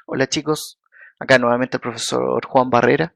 Hola chicos, acá nuevamente el profesor Juan Barrera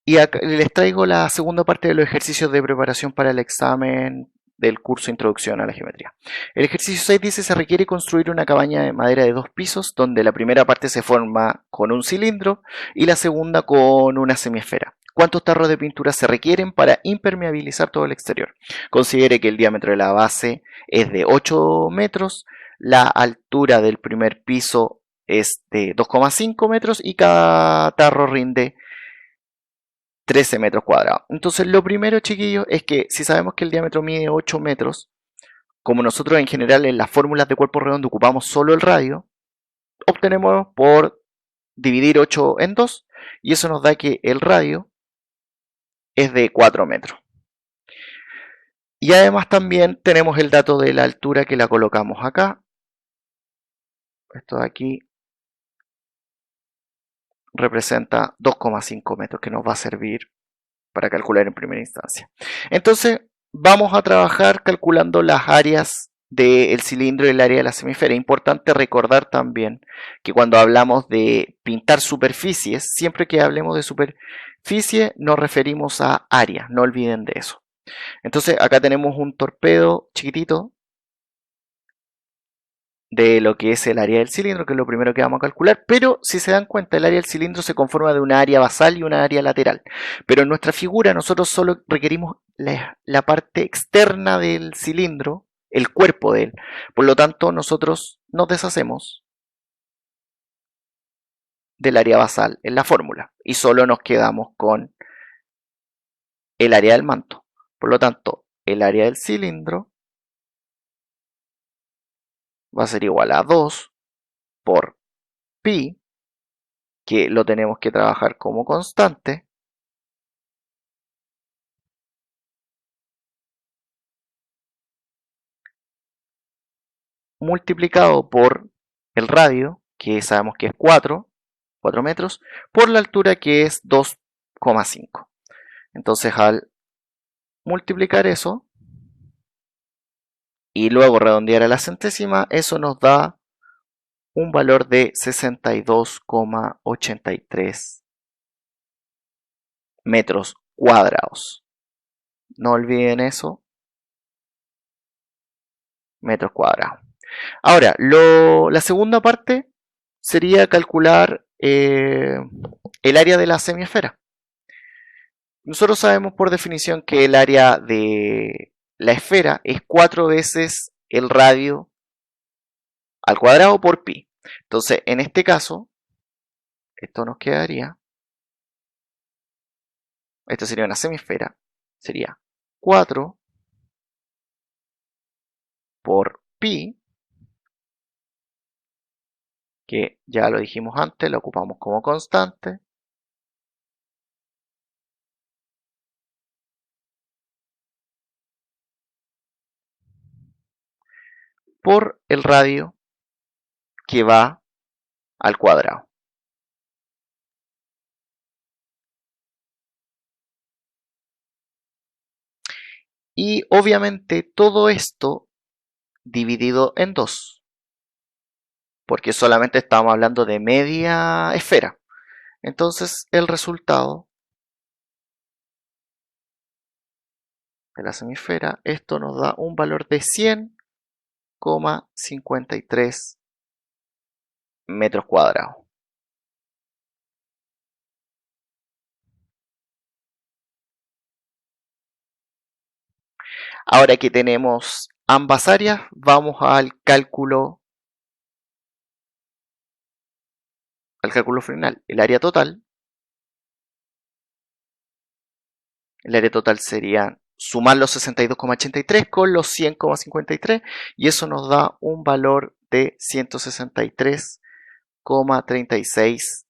y acá les traigo la segunda parte de los ejercicios de preparación para el examen del curso Introducción a la Geometría. El ejercicio 6 dice se requiere construir una cabaña de madera de 2 pisos donde la primera parte se forma con un cilindro y la segunda con una semiesfera. ¿Cuántos tarros de pintura se requieren para impermeabilizar todo el exterior? Considere que el diámetro de la base es de 8 metros, la altura del primer piso es de 2,5 metros y cada tarro rinde 13 metros cuadrados. Entonces lo primero, chiquillos, es que si sabemos que el diámetro mide 8 metros, como nosotros en general en las fórmulas de cuerpo redondo ocupamos solo el radio, obtenemos por dividir 8 en 2 y eso nos da que el radio es de 4 metros. Y además también tenemos el dato de la altura que la colocamos acá. Esto de aquí representa 2,5 metros que nos va a servir para calcular en primera instancia. Entonces vamos a trabajar calculando las áreas del cilindro y el área de la semifera. Importante recordar también que cuando hablamos de pintar superficies, siempre que hablemos de superficie nos referimos a área, no olviden de eso. Entonces acá tenemos un torpedo chiquitito de lo que es el área del cilindro, que es lo primero que vamos a calcular, pero si se dan cuenta el área del cilindro se conforma de una área basal y una área lateral, pero en nuestra figura nosotros solo requerimos la parte externa del cilindro, el cuerpo de él, por lo tanto nosotros nos deshacemos del área basal en la fórmula y solo nos quedamos con el área del manto, por lo tanto el área del cilindro va a ser igual a 2 por pi, que lo tenemos que trabajar como constante, multiplicado por el radio, que sabemos que es 4 metros, por la altura que es 2,5. Entonces al multiplicar eso y luego redondear a la centésima, eso nos da un valor de 62,83 metros cuadrados. No olviden eso, metros cuadrados. Ahora, la segunda parte sería calcular el área de la semiesfera. Nosotros sabemos por definición que el área de la esfera es 4 veces el radio al cuadrado por pi. Entonces, en este caso, esto nos quedaría, esto sería una semisfera, sería 4 por pi, que ya lo dijimos antes, lo ocupamos como constante, por el radio que va al cuadrado. Y obviamente todo esto dividido en 2, porque solamente estamos hablando de media esfera. Entonces el resultado de la semisfera, esto nos da un valor de 100,53 metros cuadrados. Ahora que tenemos ambas áreas, vamos al cálculo final. El área total sería sumar los 62,83 con los 100,53 y eso nos da un valor de 163,36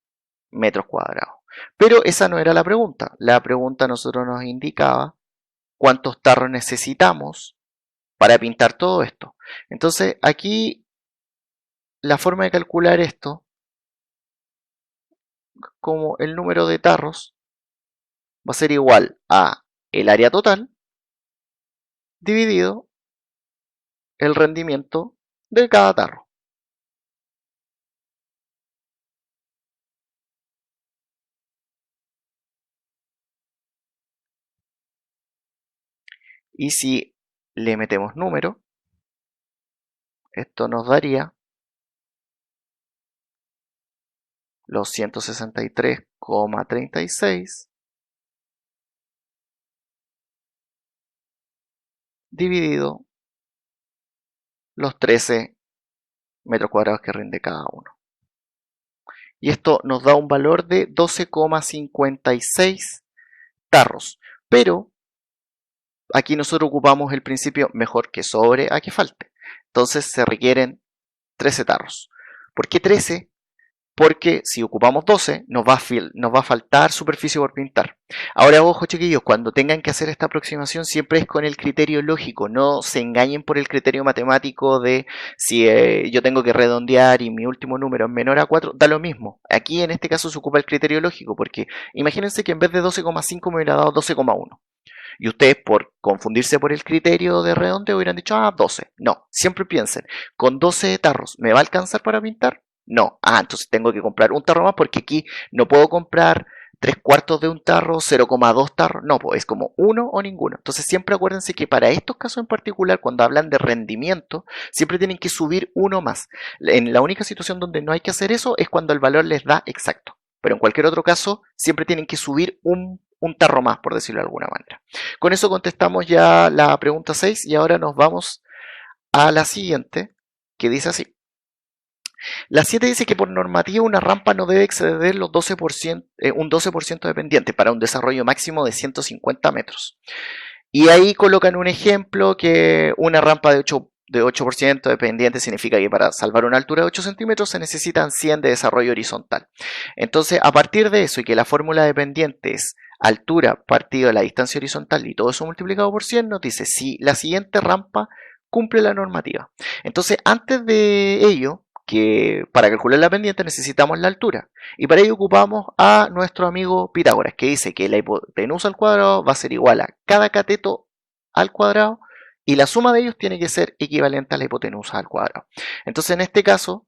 metros cuadrados. Pero esa no era la pregunta. La pregunta a nosotros nos indicaba cuántos tarros necesitamos para pintar todo esto. Entonces aquí la forma de calcular esto, como el número de tarros, va a ser igual a el área total dividido el rendimiento de cada tarro. Y si le metemos número, esto nos daría los 163,36 dividido los 13 metros cuadrados que rinde cada uno. Y esto nos da un valor de 12,56 tarros. Pero aquí nosotros ocupamos el principio mejor que sobre a que falte. Entonces se requieren 13 tarros. ¿Por qué 13? Porque si ocupamos 12 nos va a faltar superficie por pintar. Ahora ojo chiquillos, cuando tengan que hacer esta aproximación siempre es con el criterio lógico, no se engañen por el criterio matemático de si yo tengo que redondear y mi último número es menor a 4, da lo mismo. Aquí en este caso se ocupa el criterio lógico porque imagínense que en vez de 12,5 me hubiera dado 12,1. Y ustedes por confundirse por el criterio de redondeo hubieran dicho, 12. No, siempre piensen, ¿con 12 tarros me va a alcanzar para pintar? No. Entonces tengo que comprar un tarro más porque aquí no puedo comprar 3/4 de un tarro, 0,2 tarros. No, pues es como uno o ninguno. Entonces siempre acuérdense que para estos casos en particular, cuando hablan de rendimiento, siempre tienen que subir uno más. En la única situación donde no hay que hacer eso es cuando el valor les da exacto. Pero en cualquier otro caso, siempre tienen que subir un tarro más, por decirlo de alguna manera. Con eso contestamos ya la pregunta 6 y ahora nos vamos a la siguiente, que dice así. La 7 dice que por normativa una rampa no debe exceder los 12%, un 12% de pendiente para un desarrollo máximo de 150 metros. Y ahí colocan un ejemplo que una rampa de 8% de pendiente significa que para salvar una altura de 8 centímetros se necesitan 100 de desarrollo horizontal. Entonces, a partir de eso y que la fórmula de pendiente es altura partido de la distancia horizontal y todo eso multiplicado por 100, nos dice si la siguiente rampa cumple la normativa. Entonces, antes de ello, que para calcular la pendiente necesitamos la altura y para ello ocupamos a nuestro amigo Pitágoras, que dice que la hipotenusa al cuadrado va a ser igual a cada cateto al cuadrado y la suma de ellos tiene que ser equivalente a la hipotenusa al cuadrado. Entonces en este caso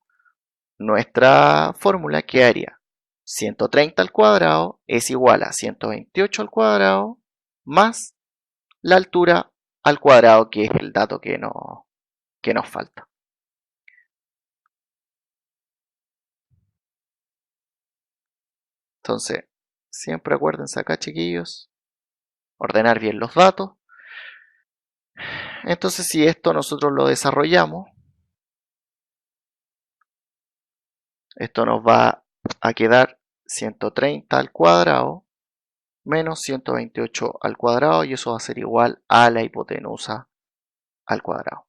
nuestra fórmula quedaría 130 al cuadrado es igual a 128 al cuadrado más la altura al cuadrado, que es el dato que nos falta. Entonces, siempre acuérdense acá, chiquillos, ordenar bien los datos. Entonces, si esto nosotros lo desarrollamos, esto nos va a quedar 130 al cuadrado menos 128 al cuadrado y eso va a ser igual a la hipotenusa al cuadrado.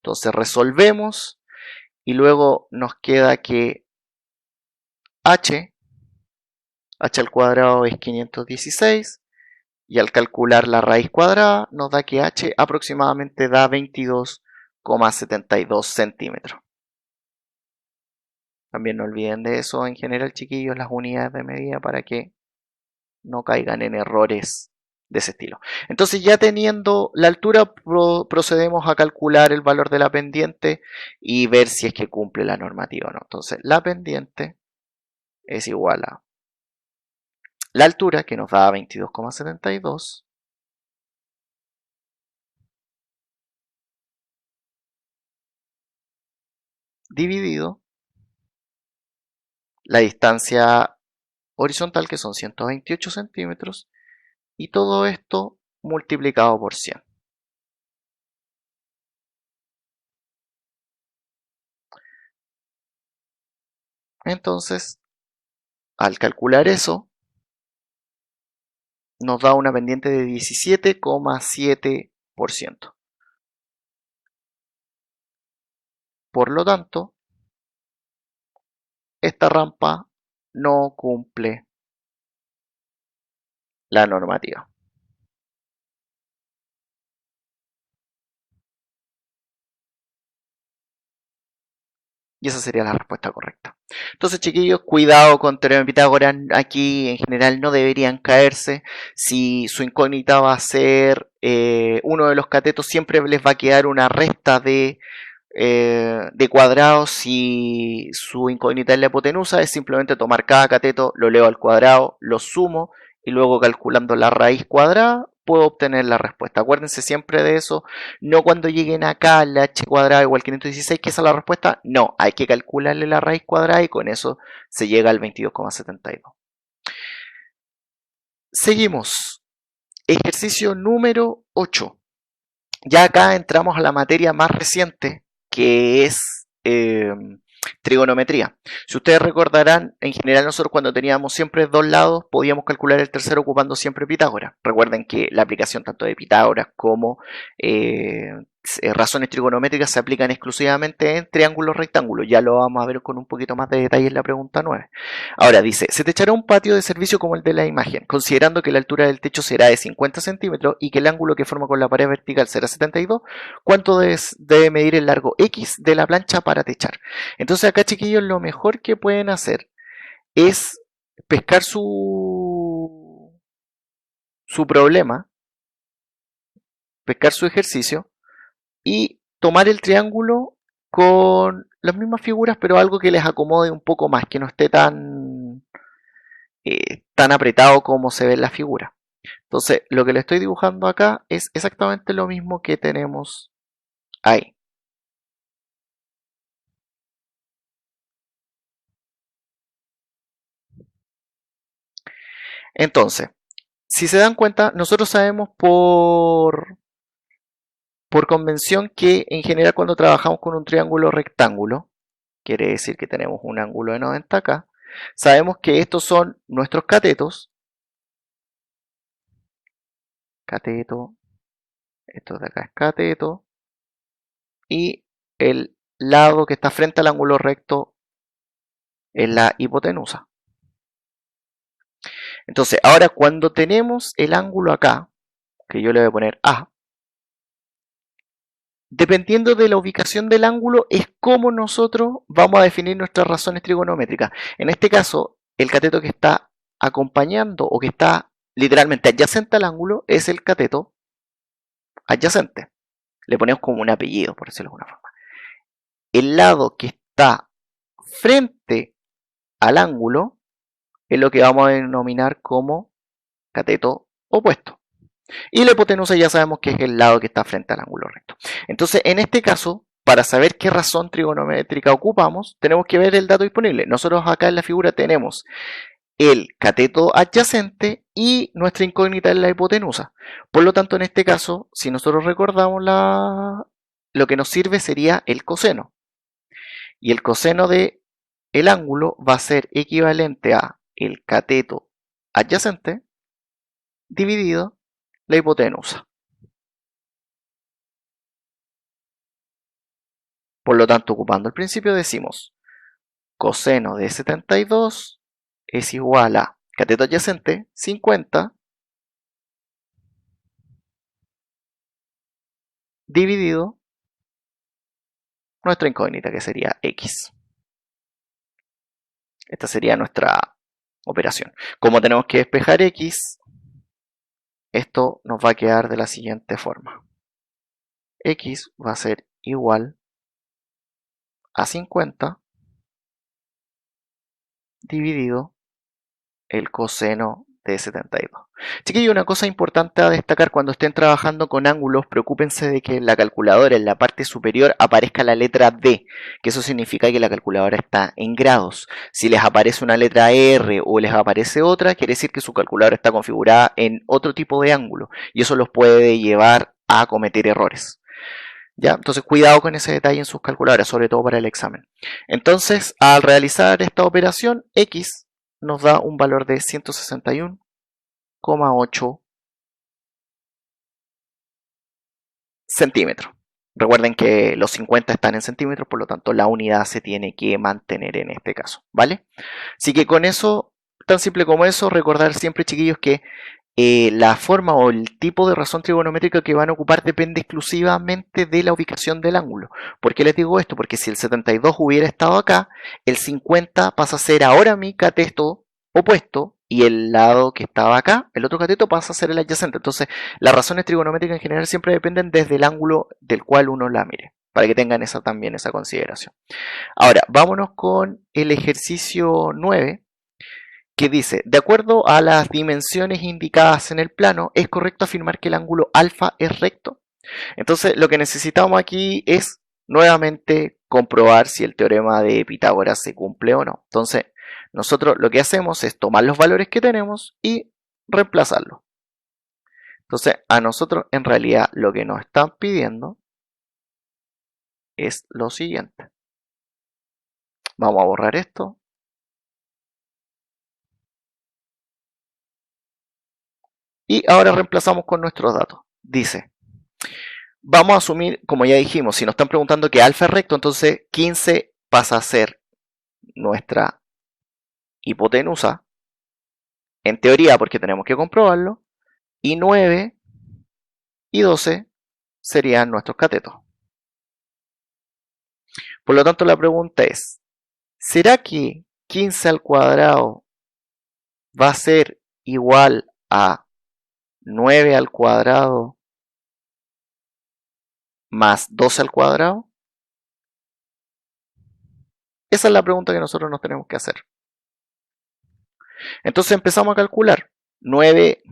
Entonces resolvemos y luego nos queda que h al cuadrado es 516 y al calcular la raíz cuadrada nos da que h aproximadamente da 22,72 centímetros. También no olviden de eso en general, chiquillos, las unidades de medida para que no caigan en errores de ese estilo. Entonces ya teniendo la altura procedemos a calcular el valor de la pendiente y ver si es que cumple la normativa o no. Entonces la pendiente es igual a la altura, que nos da 22,72, dividido la distancia horizontal, que son 128 centímetros, y todo esto multiplicado por 100. Entonces, al calcular eso, nos da una pendiente de 17,7%. Por lo tanto, esta rampa no cumple la normativa. Y esa sería la respuesta correcta. Entonces, chiquillos, cuidado con teorema de Pitágoras. Aquí en general no deberían caerse. Si su incógnita va a ser uno de los catetos, siempre les va a quedar una resta de de cuadrado, si su incógnita es la hipotenusa, es simplemente tomar cada cateto, lo leo al cuadrado, lo sumo y luego calculando la raíz cuadrada puedo obtener la respuesta. Acuérdense siempre de eso, no cuando lleguen acá la h cuadrada igual 516, que esa es la respuesta, no, hay que calcularle la raíz cuadrada y con eso se llega al 22,72. Seguimos. Ejercicio número 8. Ya acá entramos a la materia más reciente, que es trigonometría. Si ustedes recordarán, en general nosotros cuando teníamos siempre dos lados, podíamos calcular el tercero ocupando siempre Pitágoras. Recuerden que la aplicación tanto de Pitágoras como razones trigonométricas se aplican exclusivamente en triángulos rectángulos. Ya lo vamos a ver con un poquito más de detalle en la pregunta 9. Ahora dice, se te echará un patio de servicio como el de la imagen, considerando que la altura del techo será de 50 centímetros y que el ángulo que forma con la pared vertical será 72, ¿cuánto debe medir el largo X de la plancha para techar? Entonces acá, chiquillos, lo mejor que pueden hacer es pescar su problema, pescar su ejercicio y tomar el triángulo con las mismas figuras, pero algo que les acomode un poco más, que no esté tan apretado como se ve en la figura. Entonces, lo que le estoy dibujando acá es exactamente lo mismo que tenemos ahí. Entonces, si se dan cuenta, nosotros sabemos por convención que en general cuando trabajamos con un triángulo rectángulo, quiere decir que tenemos un ángulo de 90 acá, sabemos que estos son nuestros catetos, cateto, esto de acá es cateto, y el lado que está frente al ángulo recto es la hipotenusa. Entonces, ahora cuando tenemos el ángulo acá, que yo le voy a poner A, dependiendo de la ubicación del ángulo, es como nosotros vamos a definir nuestras razones trigonométricas. En este caso, el cateto que está acompañando o que está literalmente adyacente al ángulo es el cateto adyacente. Le ponemos como un apellido, por decirlo de alguna forma. El lado que está frente al ángulo es lo que vamos a denominar como cateto opuesto. Y la hipotenusa ya sabemos que es el lado que está frente al ángulo recto. Entonces, en este caso, para saber qué razón trigonométrica ocupamos, tenemos que ver el dato disponible. Nosotros acá en la figura tenemos el cateto adyacente y nuestra incógnita es la hipotenusa. Por lo tanto, en este caso, si nosotros recordamos lo que nos sirve sería el coseno. Y el coseno de el ángulo va a ser equivalente a el cateto adyacente dividido la hipotenusa. Por lo tanto, ocupando el principio decimos coseno de 72 es igual a cateto adyacente 50 dividido nuestra incógnita, que sería X. Esta sería nuestra operación. Como tenemos que despejar X, esto nos va a quedar de la siguiente forma. X va a ser igual a 50 dividido el coseno de 72. Chiquillos, una cosa importante a destacar cuando estén trabajando con ángulos, preocúpense de que en la calculadora, en la parte superior, aparezca la letra D, que eso significa que la calculadora está en grados. Si les aparece una letra R o les aparece otra, quiere decir que su calculadora está configurada en otro tipo de ángulo, y eso los puede llevar a cometer errores. ¿Ya? Entonces cuidado con ese detalle en sus calculadoras, sobre todo para el examen. Entonces, al realizar esta operación, X nos da un valor de 161,8 centímetros. Recuerden que los 50 están en centímetros, por lo tanto la unidad se tiene que mantener en este caso, ¿vale? Así que con eso, tan simple como eso, recordar siempre, chiquillos, que la forma o el tipo de razón trigonométrica que van a ocupar depende exclusivamente de la ubicación del ángulo. ¿Por qué les digo esto? Porque si el 72 hubiera estado acá, el 50 pasa a ser ahora mi cateto opuesto y el lado que estaba acá, el otro cateto, pasa a ser el adyacente. Entonces, las razones trigonométricas en general siempre dependen desde el ángulo del cual uno la mire. para que tengan también esa consideración. Ahora, vámonos con el ejercicio 9, que dice, de acuerdo a las dimensiones indicadas en el plano, ¿es correcto afirmar que el ángulo alfa es recto? Entonces, lo que necesitamos aquí es nuevamente comprobar si el teorema de Pitágoras se cumple o no. Entonces, nosotros lo que hacemos es tomar los valores que tenemos y reemplazarlos. Entonces, a nosotros en realidad lo que nos están pidiendo es lo siguiente. Vamos a borrar esto. Y ahora reemplazamos con nuestros datos. Dice, vamos a asumir, como ya dijimos, si nos están preguntando que alfa es recto, entonces 15 pasa a ser nuestra hipotenusa, en teoría porque tenemos que comprobarlo, y 9 y 12 serían nuestros catetos. Por lo tanto, la pregunta es, ¿será que 15 al cuadrado va a ser igual a 9 al cuadrado más 12 al cuadrado? Esa es la pregunta que nosotros nos tenemos que hacer. Entonces empezamos a calcular. 9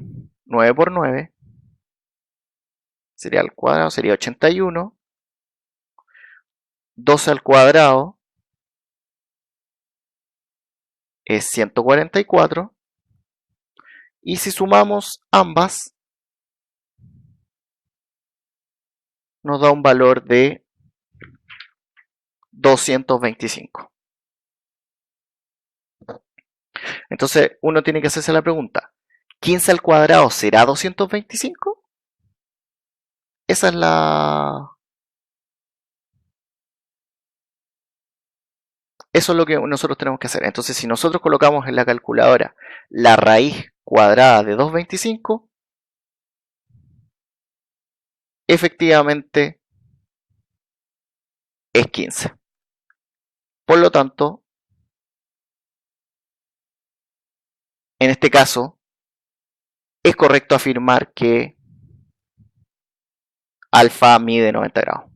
por 9 sería al cuadrado, sería 81. 12 al cuadrado es 144. Y si sumamos ambas, nos da un valor de 225. Entonces uno tiene que hacerse la pregunta, ¿15 al cuadrado será 225? Esa es Eso es lo que nosotros tenemos que hacer. Entonces si nosotros colocamos en la calculadora la raíz cuadrada de 225, efectivamente es 15. Por lo tanto, en este caso, es correcto afirmar que alfa mide 90 grados.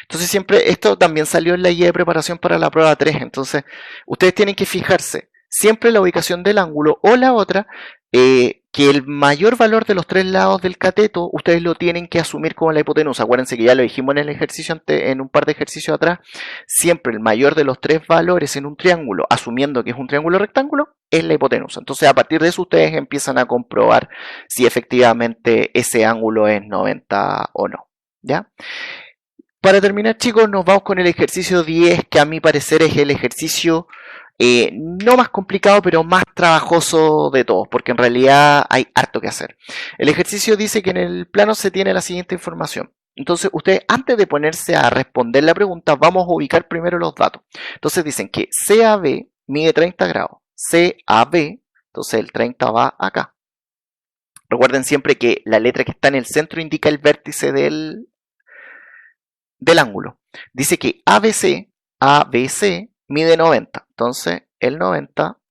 Entonces siempre, esto también salió en la guía de preparación para la prueba 3, entonces ustedes tienen que fijarse siempre la ubicación del ángulo o la otra, que el mayor valor de los tres lados del cateto ustedes lo tienen que asumir como la hipotenusa. Acuérdense que ya lo dijimos en el ejercicio en un par de ejercicios atrás, siempre el mayor de los tres valores en un triángulo, asumiendo que es un triángulo rectángulo, es la hipotenusa. Entonces a partir de eso ustedes empiezan a comprobar si efectivamente ese ángulo es 90 o no, ¿ya? Para terminar, chicos, nos vamos con el ejercicio 10, que a mi parecer es el ejercicio no más complicado, pero más trabajoso de todos, porque en realidad hay harto que hacer. El ejercicio dice que en el plano se tiene la siguiente información. Entonces, ustedes, antes de ponerse a responder la pregunta, vamos a ubicar primero los datos. Entonces, dicen que CAB mide 30 grados. CAB, entonces el 30 va acá. Recuerden siempre que la letra que está en el centro indica el vértice del ángulo. Dice que ABC mide 90. Entonces, el 90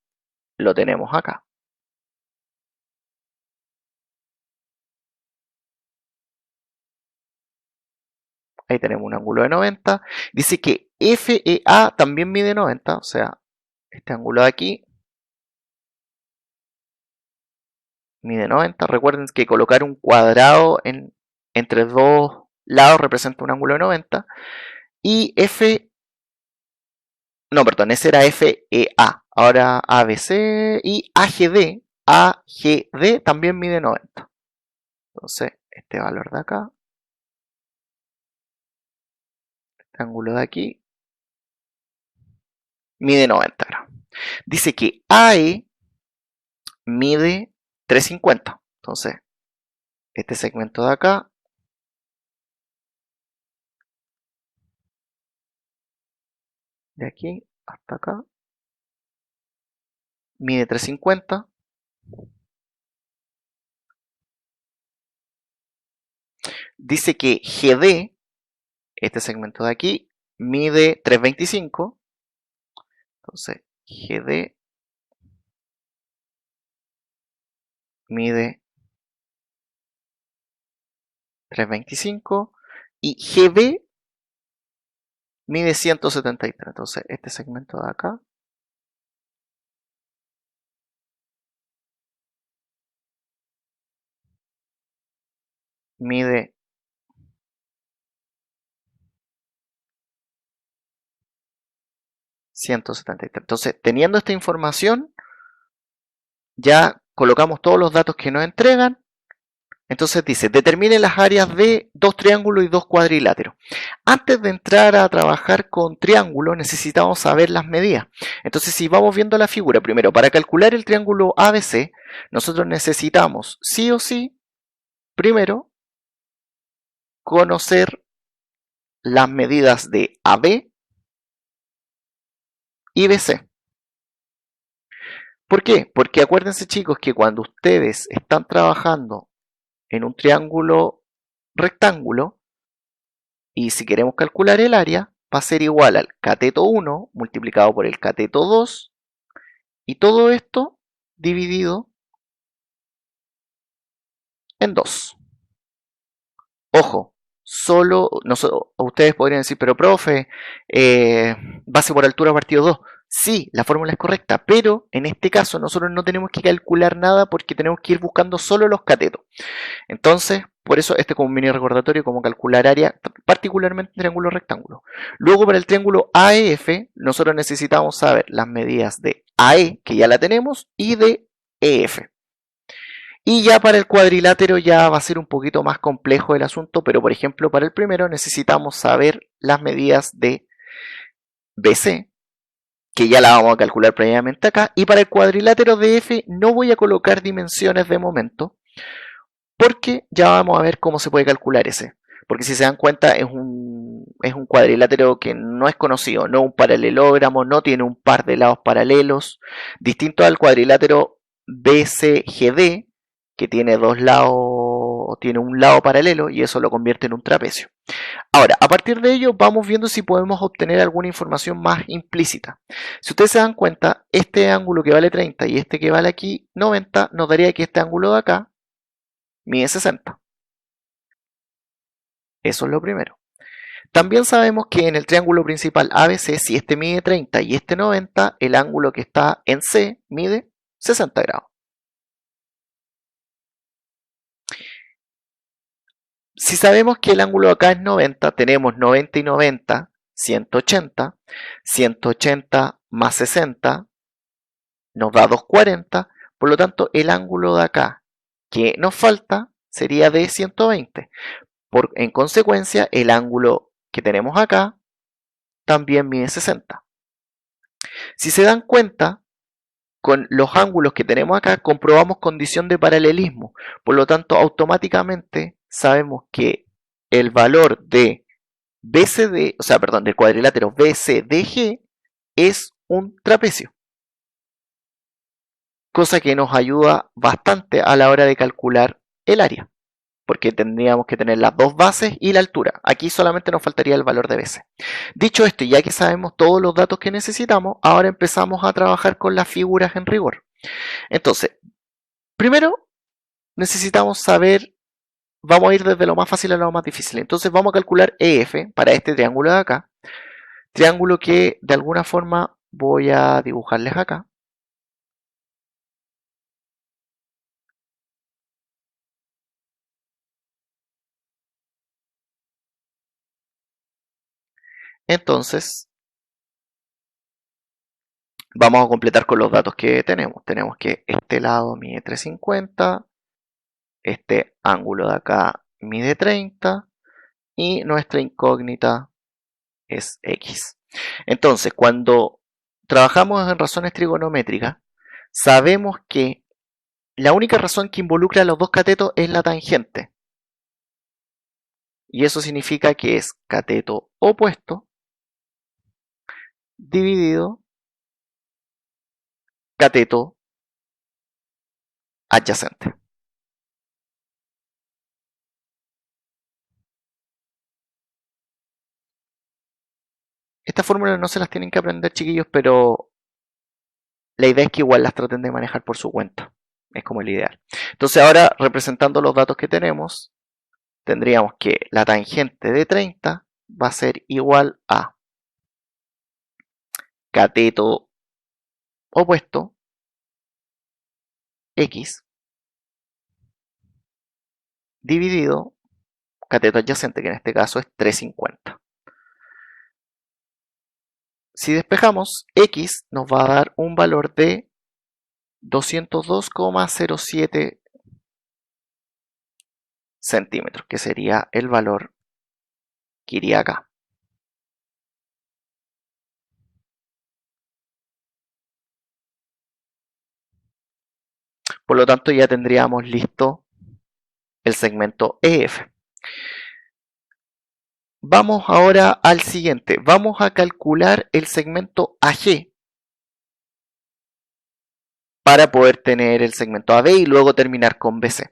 lo tenemos acá. Ahí tenemos un ángulo de 90. Dice que FEA también mide 90. O sea, este ángulo de aquí mide 90. Recuerden que colocar un cuadrado entre dos lados representa un ángulo de 90. Y no, perdón, ese era FEA. Ahora ABC y AGD. AGD también mide 90. Entonces, este valor de acá, este ángulo de aquí, mide 90 grados. Dice que AE mide 350. Entonces, este segmento de acá, de aquí hasta acá, mide 350. Dice que GD, este segmento de aquí, mide 325. Entonces, GD mide 325 y GB mide 173. Entonces este segmento de acá mide 173. Entonces, teniendo esta información, ya colocamos todos los datos que nos entregan. Entonces dice, determine las áreas de dos triángulos y dos cuadriláteros. Antes de entrar a trabajar con triángulos necesitamos saber las medidas. Entonces si vamos viendo la figura, primero para calcular el triángulo ABC, nosotros necesitamos sí o sí, primero, conocer las medidas de AB y BC. ¿Por qué? Porque acuérdense chicos que cuando ustedes están trabajando en un triángulo rectángulo, y si queremos calcular el área, va a ser igual al cateto 1 multiplicado por el cateto 2 y todo esto dividido en 2. Ojo, solo ustedes podrían decir, pero profe, base por altura partido 2. Sí, la fórmula es correcta, pero en este caso nosotros no tenemos que calcular nada porque tenemos que ir buscando solo los catetos. Entonces, por eso este es como un mini recordatorio, como calcular área, particularmente en triángulo rectángulo. Luego para el triángulo AEF, nosotros necesitamos saber las medidas de AE, que ya la tenemos, y de EF. Y ya para el cuadrilátero ya va a ser un poquito más complejo el asunto, pero por ejemplo para el primero necesitamos saber las medidas de BC, que ya la vamos a calcular previamente acá, y para el cuadrilátero de F no voy a colocar dimensiones de momento, porque ya vamos a ver cómo se puede calcular ese. Porque si se dan cuenta es un cuadrilátero que no es conocido, no un paralelogramo, no tiene un par de lados paralelos, distinto al cuadrilátero BCGD, que tiene dos lados, tiene un lado paralelo y eso lo convierte en un trapecio. Ahora, a partir de ello vamos viendo si podemos obtener alguna información más implícita. Si ustedes se dan cuenta, este ángulo que vale 30 y este que vale aquí 90 nos daría que este ángulo de acá mide 60. Eso es lo primero. También sabemos que en el triángulo principal ABC, si este mide 30 y este 90, el ángulo que está en C mide 60 grados. Si sabemos que el ángulo acá es 90, tenemos 90 y 90, 180. 180 más 60 nos da 240. Por lo tanto, el ángulo de acá que nos falta sería de 120. En consecuencia, el ángulo que tenemos acá también mide 60. Si se dan cuenta, con los ángulos que tenemos acá comprobamos condición de paralelismo. Por lo tanto, automáticamente sabemos que el valor de BCD, o sea, perdón, del cuadrilátero BCDG es un trapecio. Cosa que nos ayuda bastante a la hora de calcular el área, porque tendríamos que tener las dos bases y la altura. Aquí solamente nos faltaría el valor de BC. Dicho esto, ya que sabemos todos los datos que necesitamos, ahora empezamos a trabajar con las figuras en rigor. Entonces, primero necesitamos saber, vamos a ir desde lo más fácil a lo más difícil. Entonces vamos a calcular EF para este triángulo de acá. Triángulo que de alguna forma voy a dibujarles acá. Entonces, vamos a completar con los datos que tenemos. Tenemos que este lado mide 350, este ángulo de acá mide 30 y nuestra incógnita es X. Entonces, cuando trabajamos en razones trigonométricas, sabemos que la única razón que involucra a los dos catetos es la tangente. Y eso significa que es cateto opuesto dividido cateto adyacente. Estas fórmulas no se las tienen que aprender, chiquillos, pero la idea es que igual las traten de manejar por su cuenta. Es como el ideal. Entonces ahora, representando los datos que tenemos tendríamos que la tangente de 30 va a ser igual a cateto opuesto x dividido cateto adyacente, que en este caso es 350. Si despejamos, x nos va a dar un valor de 202,07 centímetros, que sería el valor que iría acá. Por lo tanto, ya tendríamos listo el segmento EF. Vamos ahora al siguiente. Vamos a calcular el segmento AG para poder tener el segmento AB y luego terminar con BC.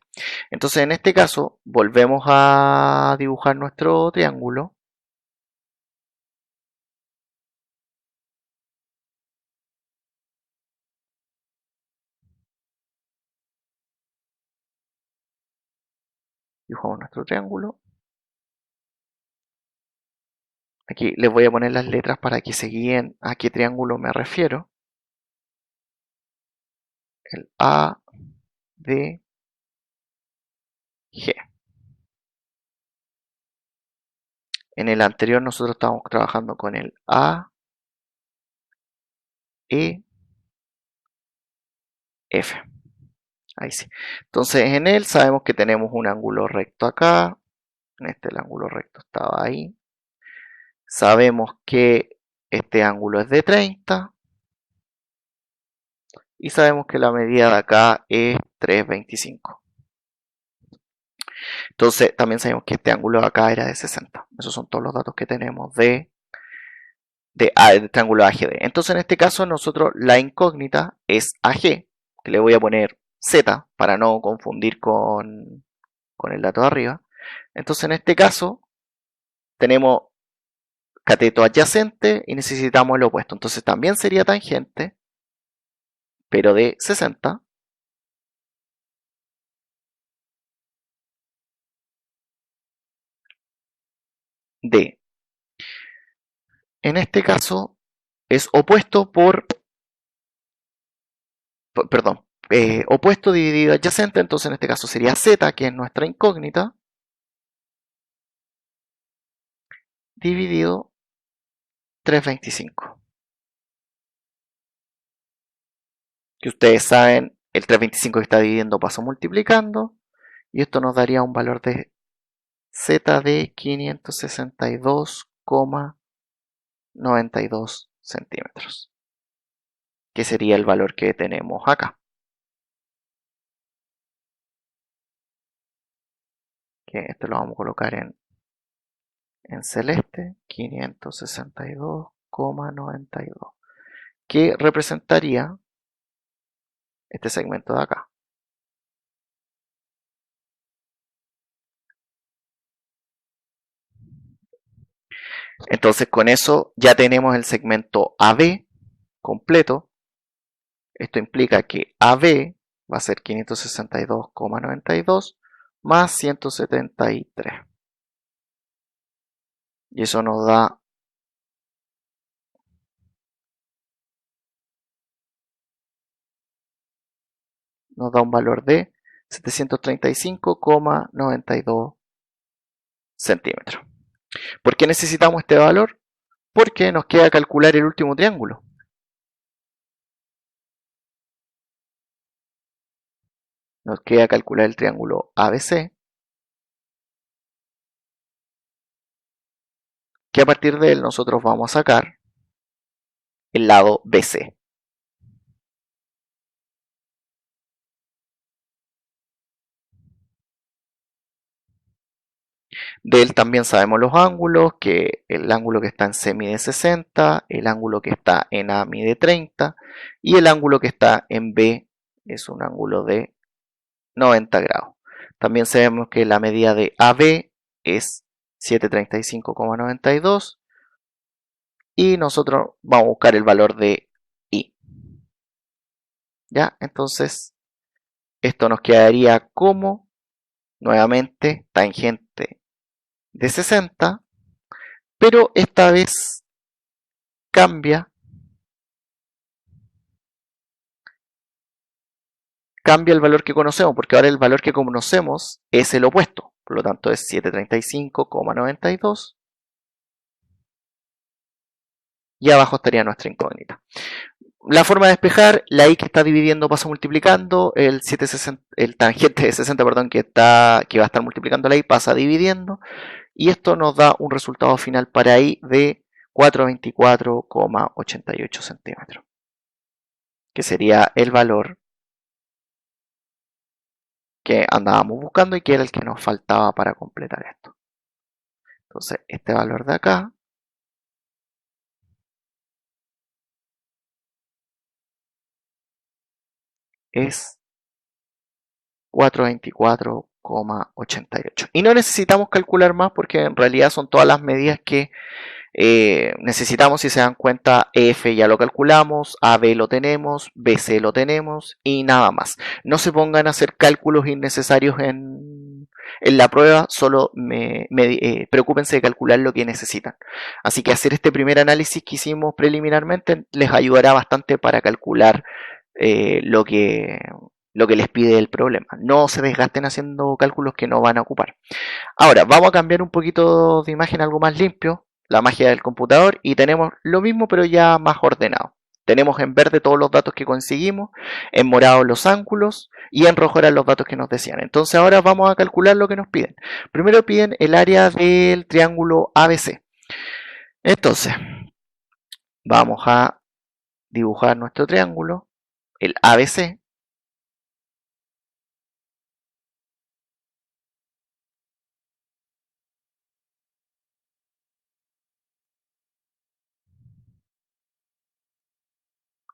Entonces, en este caso, volvemos a dibujar nuestro triángulo. Dibujamos nuestro triángulo. Aquí les voy a poner las letras para que se guíen a qué triángulo me refiero. El A, D, G. En el anterior nosotros estábamos trabajando con el A, E, F. Ahí sí. Entonces en él sabemos que tenemos un ángulo recto acá. En este el ángulo recto estaba ahí. Sabemos que este ángulo es de 30. Y sabemos que la medida de acá es 3,25. Entonces también sabemos que este ángulo de acá era de 60. Esos son todos los datos que tenemos de triángulo AGD. Entonces en este caso nosotros la incógnita es AG, que le voy a poner Z para no confundir con el dato de arriba. Entonces en este caso tenemos cateto adyacente y necesitamos el opuesto. Entonces también sería tangente, pero de 60. De, en este caso, es opuesto perdón, opuesto dividido adyacente, entonces en este caso sería Z, que es nuestra incógnita, dividido 3,25. Que ustedes saben, el 3,25 que está dividiendo paso multiplicando, y esto nos daría un valor de Z de 562,92 centímetros, que sería el valor que tenemos acá. Que esto lo vamos a colocar en celeste, 562,92, que representaría este segmento de acá. Entonces con eso ya tenemos el segmento AB completo. Esto implica que AB va a ser 562,92 más 173. Y eso nos da un valor de 735,92 centímetros. ¿Por qué necesitamos este valor? Porque nos queda calcular el último triángulo. Nos queda calcular el triángulo ABC, que a partir de él nosotros vamos a sacar el lado BC. De él también sabemos los ángulos, que el ángulo que está en C mide 60, el ángulo que está en A mide 30 y el ángulo que está en B es un ángulo de 90 grados. También sabemos que la medida de AB es 735,92 y nosotros vamos a buscar el valor de I. ¿Ya? Entonces, esto nos quedaría como Nuevamente, tangente de 60, pero esta vez cambia el valor que conocemos, porque ahora el valor que conocemos es el opuesto. Por lo tanto, es 735,92. Y abajo estaría nuestra incógnita. La forma de despejar, la y que está dividiendo pasa multiplicando, el tangente de 60, perdón, que va a estar multiplicando la y pasa dividiendo, y esto nos da un resultado final para y de 424,88 centímetros, que sería el valor que andábamos buscando y que era el que nos faltaba para completar esto. Entonces, este valor de acá es 424,88. Y no necesitamos calcular más porque en realidad son todas las medidas que necesitamos. Si se dan cuenta, F ya lo calculamos, AB lo tenemos, BC lo tenemos y nada más. No se pongan a hacer cálculos innecesarios en la prueba, solo preocúpense de calcular lo que necesitan. Así que hacer este primer análisis que hicimos preliminarmente les ayudará bastante para calcular lo que les pide el problema. No se desgasten haciendo cálculos que no van a ocupar. Ahora, vamos a cambiar un poquito de imagen a algo más limpio, la magia del computador, y tenemos lo mismo pero ya más ordenado. Tenemos en verde todos los datos que conseguimos, en morado los ángulos y en rojo eran los datos que nos decían. Entonces ahora vamos a calcular lo que nos piden. Primero piden el área del triángulo ABC. Entonces, vamos a dibujar nuestro triángulo, el ABC.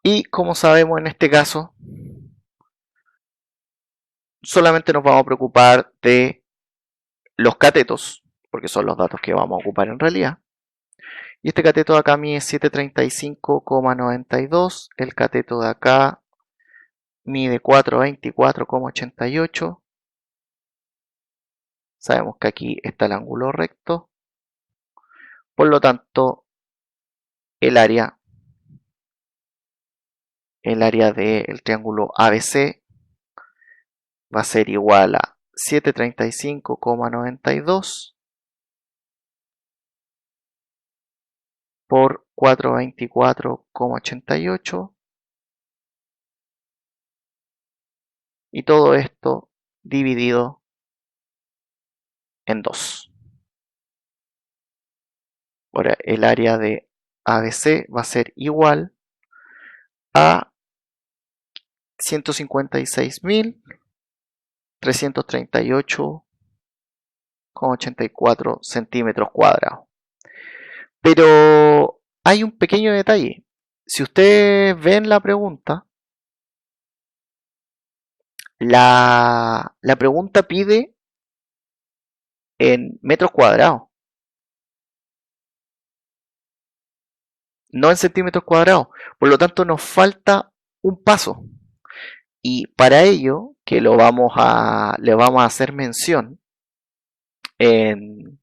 Y como sabemos en este caso, solamente nos vamos a preocupar de los catetos, porque son los datos que vamos a ocupar en realidad. Y este cateto de acá mide 735,92. El cateto de acá mide 424,88. Sabemos que aquí está el ángulo recto. Por lo tanto, el área del triángulo ABC va a ser igual a 735,92 por 424,88 y todo esto dividido en 2. Ahora el área de ABC va a ser igual a 156.338,84 centímetros cuadrados. Pero hay un pequeño detalle. Si ustedes ven la pregunta, la pregunta pide en metros cuadrados, no en centímetros cuadrados. Por lo tanto, nos falta un paso. Y para ello, que le vamos a hacer mención en,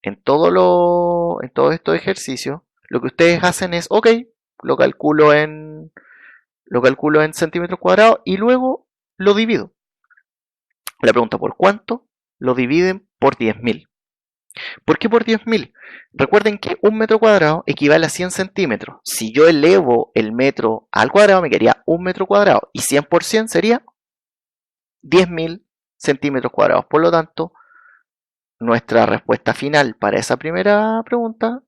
en todos estos ejercicios, lo que ustedes hacen es, ok, lo calculo en, centímetros cuadrados y luego lo divido. La pregunta por cuánto, lo dividen por 10.000. ¿Por qué por 10.000? Recuerden que un metro cuadrado equivale a 100 centímetros. Si yo elevo el metro al cuadrado, me quedaría un metro cuadrado. Y 100 por 100 sería 10.000 centímetros cuadrados. Por lo tanto, nuestra respuesta final para esa primera pregunta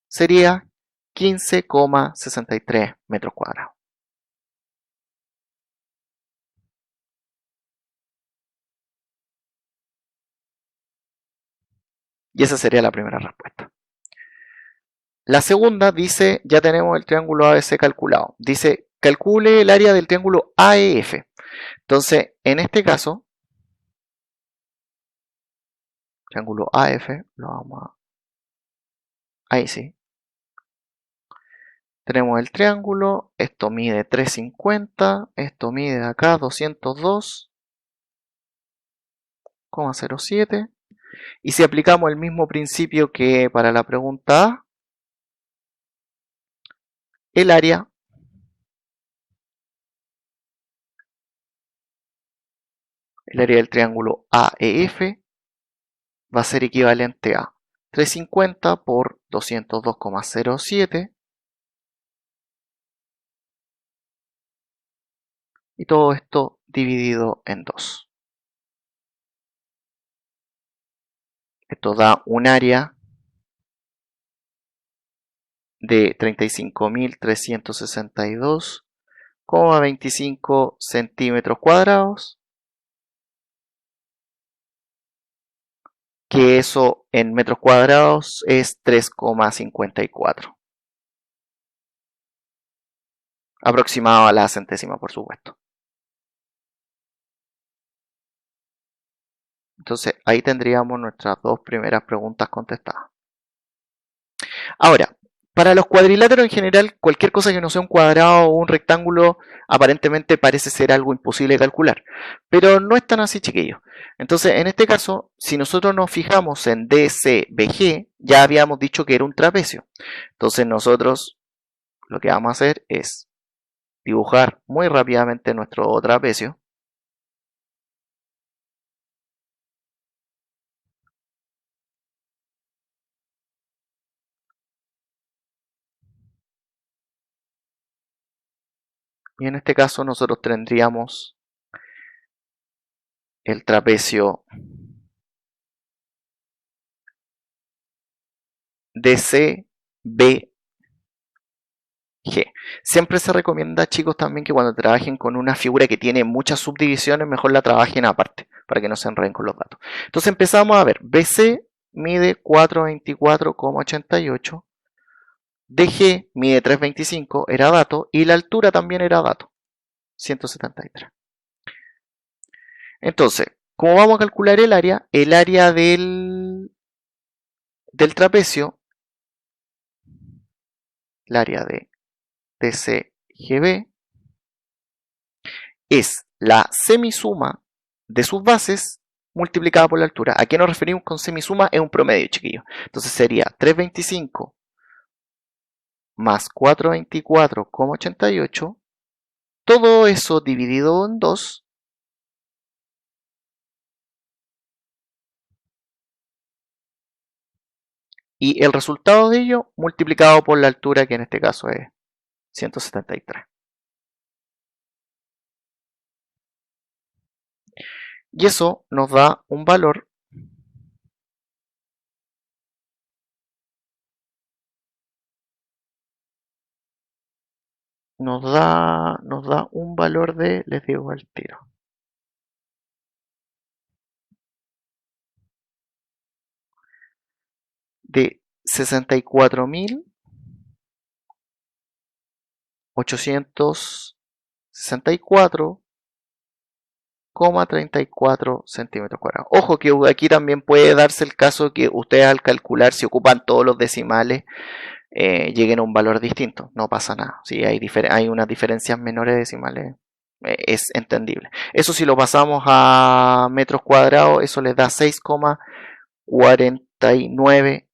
sería 15,63 metros cuadrados. Y esa sería la primera respuesta. La segunda dice, ya tenemos el triángulo ABC calculado. Dice, calcule el área del triángulo AEF. Entonces, en este caso, triángulo AF, lo vamos a... Ahí sí. Tenemos el triángulo, esto mide 350, esto mide acá 202, 2,07. Y si aplicamos el mismo principio que para la pregunta A, el área del triángulo AEF va a ser equivalente a 350 por 202,07 y todo esto dividido en 2. Esto da un área de 35.362,25 centímetros cuadrados, que eso en metros cuadrados es 3,54. Aproximado a la centésima, por supuesto. Entonces ahí tendríamos nuestras dos primeras preguntas contestadas. Ahora, para los cuadriláteros en general, cualquier cosa que no sea un cuadrado o un rectángulo aparentemente parece ser algo imposible de calcular. Pero no es tan así, chiquillos. Entonces, en este caso, si nosotros nos fijamos en DCBG, ya habíamos dicho que era un trapecio. Entonces nosotros lo que vamos a hacer es dibujar muy rápidamente nuestro trapecio. Y en este caso nosotros tendríamos el trapecio DCBG. Siempre se recomienda, chicos, también que cuando trabajen con una figura que tiene muchas subdivisiones, mejor la trabajen aparte, para que no se enreden con los datos. Entonces empezamos a ver, BC mide 424,88, DG mide 325, era dato, y la altura también era dato, 173. Entonces, ¿cómo vamos a calcular el área? El área del trapecio, el área de DCGB, es la semisuma de sus bases multiplicada por la altura. ¿A qué nos referimos con semisuma? Es un promedio, chiquillos. Entonces sería 325 más 424,88. Todo eso dividido en 2. Y el resultado de ello multiplicado por la altura, que en este caso es 173. Y eso nos da un valor un valor de, les digo al tiro, de 64.864,34 centímetros cuadrados. Ojo que aquí también puede darse el caso que ustedes al calcular, si ocupan todos los decimales, lleguen a un valor distinto. No pasa nada. Si hay unas diferencias menores decimales, es entendible. Eso si lo pasamos a metros cuadrados, eso les da 6,49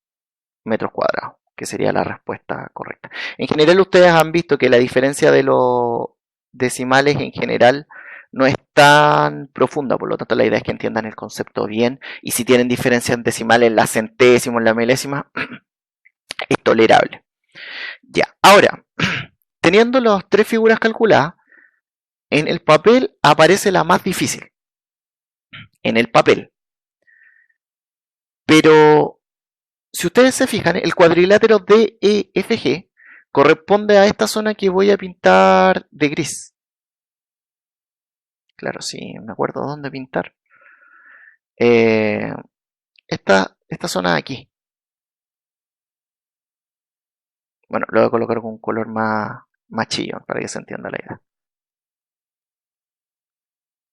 metros cuadrados, que sería la respuesta correcta. En general ustedes han visto que la diferencia de los decimales en general no es tan profunda, por lo tanto la idea es que entiendan el concepto bien, y si tienen diferencias decimales en la centésima o en la milésima, es tolerable. Ya, ahora, teniendo las tres figuras calculadas, en el papel aparece la más difícil. En el papel. Pero, si ustedes se fijan, el cuadrilátero DEFG corresponde a esta zona que voy a pintar de gris. Claro, sí, me acuerdo dónde pintar. Esta zona de aquí. Bueno, lo voy a colocar con un color más chillón para que se entienda la idea.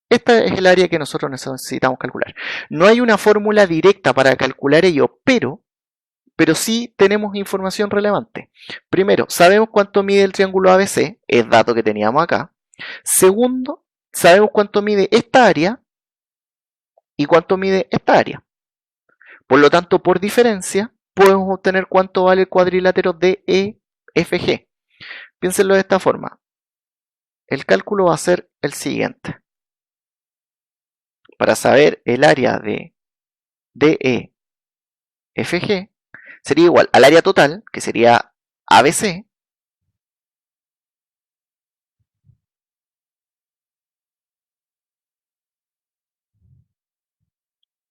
Esta es el área que nosotros necesitamos calcular. No hay una fórmula directa para calcular ello, pero sí tenemos información relevante. Primero, sabemos cuánto mide el triángulo ABC, es dato que teníamos acá. Segundo, sabemos cuánto mide esta área, y cuánto mide esta área. Por lo tanto, por diferencia, podemos obtener cuánto vale el cuadrilátero DEFG. Piénsenlo de esta forma. El cálculo va a ser el siguiente. Para saber el área de DEFG sería igual al área total, que sería ABC,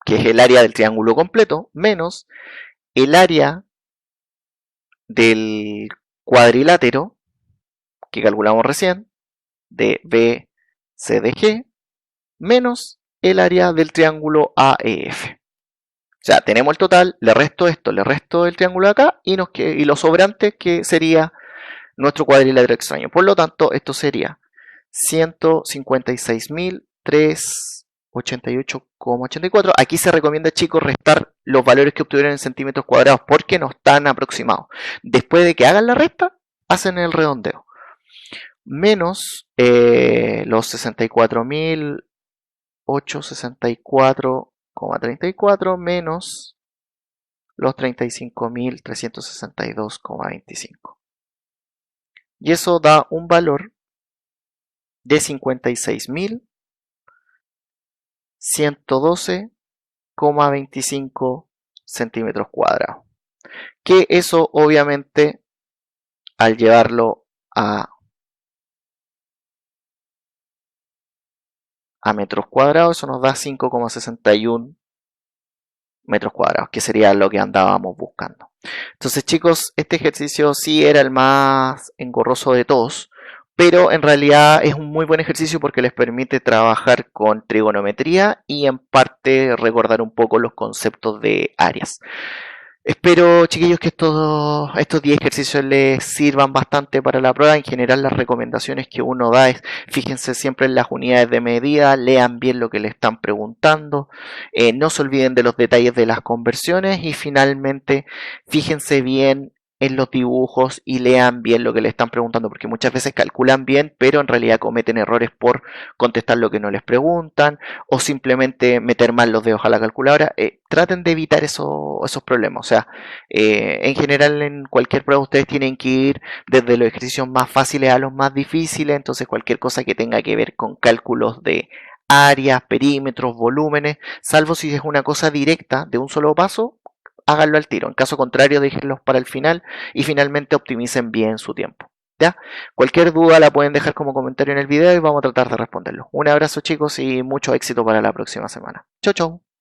que es el área del triángulo completo, menos el área del cuadrilátero, que calculamos recién, de BCDG, menos el área del triángulo AEF. O sea, tenemos el total, le resto esto, le resto el triángulo de acá y lo sobrante que sería nuestro cuadrilátero extraño. Por lo tanto, esto sería 156.388,84. Aquí se recomienda, chicos, restar los valores que obtuvieron en centímetros cuadrados porque no están aproximados. Después de que hagan la resta, hacen el redondeo. Menos los 64.864,34 menos los 35.362,25. Y eso da un valor de 56.112,25 centímetros cuadrados. Que eso obviamente al llevarlo a metros cuadrados, eso nos da 5,61 metros cuadrados, que sería lo que andábamos buscando. Entonces, chicos, este ejercicio sí era el más engorroso de todos, pero en realidad es un muy buen ejercicio porque les permite trabajar con trigonometría y en parte recordar un poco los conceptos de áreas. Espero, chiquillos, que estos 10 ejercicios les sirvan bastante para la prueba. En general, las recomendaciones que uno da es fíjense siempre en las unidades de medida, lean bien lo que le están preguntando, no se olviden de los detalles de las conversiones y finalmente fíjense bien en los dibujos y lean bien lo que le están preguntando, porque muchas veces calculan bien, pero en realidad cometen errores por contestar lo que no les preguntan o simplemente meter mal los dedos a la calculadora. Traten de evitar esos problemas. O sea, en general en cualquier prueba ustedes tienen que ir desde los ejercicios más fáciles a los más difíciles, entonces cualquier cosa que tenga que ver con cálculos de áreas, perímetros, volúmenes, salvo si es una cosa directa de un solo paso, háganlo al tiro. En caso contrario, déjenlos para el final y finalmente optimicen bien su tiempo. ¿Ya? Cualquier duda la pueden dejar como comentario en el video y vamos a tratar de responderlo. Un abrazo, chicos, y mucho éxito para la próxima semana. Chau, chau.